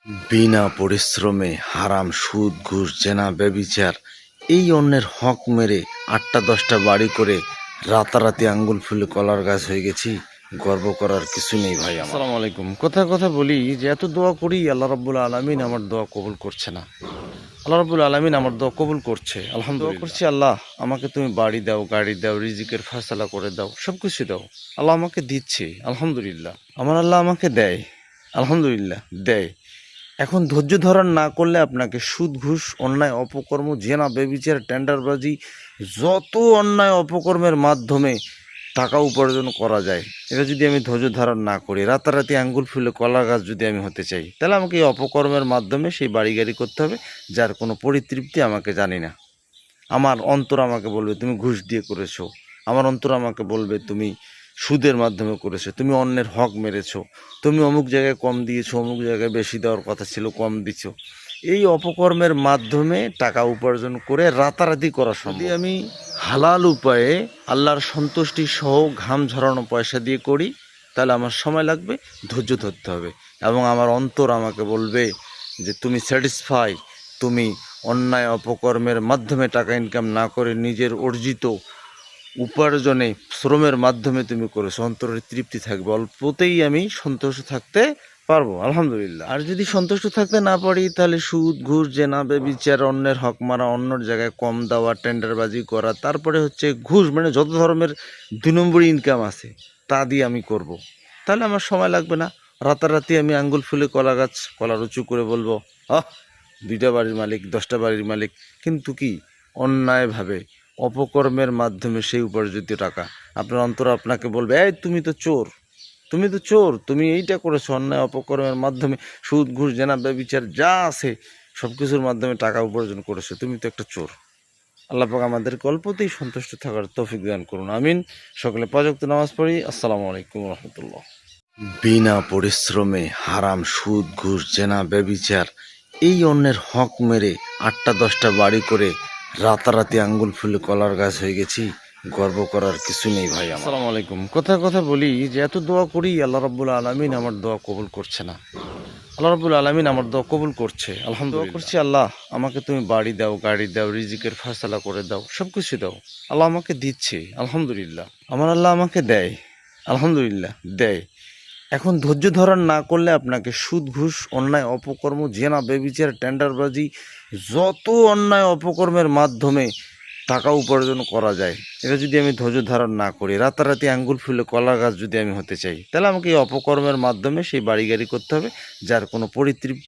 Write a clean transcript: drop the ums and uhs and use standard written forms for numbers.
বিনা পরিশ্রমে হারাম, সুদ, ঘুষ, জেনা, ব্যভিচার এই অন্যের হক মেরে ৮টা ১০টা বাড়ি করে রাতারাতি আঙ্গুল ফুলে কলার গাছ হয়ে গেছি। গর্ব করার কিছু নেই ভাই আমার। আসসালামু আলাইকুম। কথা কথা বলি যে এত দোয়া করি, আল্লাহ রাব্বুল আলামিন আমার দোয়া কবুল করছে না। আল্লাহ রাব্বুল আলামিন আমার দোয়া কবুল করছে, আলহামদুলিল্লাহ করছি। আল্লাহ আমাকে তুমি বাড়ি দাও, গাড়ি দাও, রিজিকের ফয়সালা করে দাও, সব কিছু দাও। আল্লাহ আমাকে দিচ্ছে, আলহামদুলিল্লাহ। আমার আল্লাহ আমাকে দেয়, আলহামদুলিল্লাহ দেয়। এখন ধৈর্য ধারণ না করলে আপনাকে সুদ, ঘুষ, অন্যায় অপকর্ম, জেনা, ব্যভিচার, টেন্ডারবাজি, যত অন্যায় অপকর্মের মাধ্যমে টাকা উপার্জন করা যায়, এটা যদি আমি ধৈর্য ধারণ না করি, রাতারাতি আঙ্গুল ফুলে কলা গাছ যদি আমি হতে চাই, তাহলে আমাকে এই অপকর্মের মাধ্যমে সেই বাড়ি গাড়ি করতে হবে, যার কোনো পরিতৃপ্তি আমাকে জানি না। আমার অন্তর আমাকে বলবে তুমি ঘুষ দিয়ে করেছো, আমার অন্তর আমাকে বলবে তুমি সুদের মাধ্যমে করেছো, তুমি অন্যের হক মেরেছো, তুমি অমুক জায়গায় কম দিয়েছো, অমুক জায়গায় বেশি দেওয়ার কথা ছিল, কম দিছো। এই অপকর্মের মাধ্যমে টাকা উপার্জন করে রাতারাতি করা সম্ভব। যদি আমি হালাল উপায়ে আল্লাহর সন্তুষ্টি সহ ঘাম ঝরানো পয়সা দিয়ে করি, তাহলে আমার সময় লাগবে, ধৈর্য ধরতে হবে, এবং আমার অন্তর আমাকে বলবে যে তুমি স্যাটিসফাই, তুমি অন্যায় অপকর্মের মাধ্যমে টাকা ইনকাম না করে নিজের অর্জিত উপার্জনে শ্রমের মাধ্যমে তুমি করেছো, অন্তরের তৃপ্তি থাকবে, অল্পতেই আমি সন্তুষ্ট থাকতে পারবো, আলহামদুলিল্লাহ। আর যদি সন্তুষ্ট থাকতে না পারি, তাহলে সুদ, ঘুষ, জেনা, ব্যভিচার, অন্যের হক মারা, অন্যর জায়গায় কম দেওয়া, টেন্ডারবাজি করা, তারপরে হচ্ছে ঘুষ, মানে যত ধরনের ২ নম্বরই ইনকাম আছে তা দিয়ে আমি করব। তাহলে আমার সময় লাগবে না, রাতারাতি আমি আঙ্গুল ফুলে কলা গাছ, কলার উঁচু করে বলবো আহ ২টা বাড়ির মালিক, 10টা বাড়ির মালিক। কিন্তু কি অন্যায়ভাবে অপকর্মের মাধ্যমে সেই উপার্জিত টাকা, আপনার অন্তর আপনাকে বলবে এই তুমি তো চোর, তুমি তো চোর, তুমি এইটা করেছো, অন্যায় অপকর্মের মাধ্যমে সুদ, ঘুষ, জেনা, ব্যভিচার যা আছে সব কিছুর মাধ্যমে টাকা উপার্জন করেছো, তুমি তো একটা চোর। আল্লাহ পাক আমাদেরকে অল্পতেই সন্তুষ্ট থাকার তৌফিক দান করুন, আমিন। সকলে ৫ ওয়াক্ত নামাজ পড়ি। আসসালামু আলাইকুম রহমতুল্লাহ। বিনা পরিশ্রমে হারাম, সুদ, ঘুষ, জেনা, ব্যভিচার এই অন্যের হক মেরে ৮টা ১০টা বাড়ি করে রাতারাতি আঙ্গুল ফুলে কলার গাছ হয়ে গেছি। গর্ব করার কিছু নেই ভাই আমার। আসসালামু আলাইকুম। কথা কথা বলি যে এত দোয়া করি, আল্লাহ রাব্বুল আলামিন আমার দোয়া কবুল করছে না। আল্লাহ রাব্বুল আলামিন আমার দোয়া কবুল করছে, আলহামদুলিল্লাহ করছি। আল্লাহ আমাকে তুমি বাড়ি দাও, গাড়ি দাও, রিজিকের ফয়সালা করে দাও, সব কিছু দাও। আল্লাহ আমাকে দিচ্ছে, আলহামদুলিল্লাহ। আমার আল্লাহ আমাকে দেয়, আলহামদুলিল্লাহ দেয়। এখন ধৈর্য ধারণ না করলে আপনাকে সুদ, ঘুষ, অন্যায় অপকর্ম, জেনা, ব্যভিচার, টেন্ডারবাজি, যত অন্যায় অপকর্মের মাধ্যমে টাকা উপার্জন করা যায়, এটা যদি আমি ধৈর্য ধারণ না করি, রাতারাতি আঙ্গুল ফুলে কলা গাছ যদি আমি হতে চাই, তাহলে আমাকে এই অপকর্মের মাধ্যমে সেই বাড়ি গাড়ি করতে হবে, যার কোনো পরিতৃপ্তি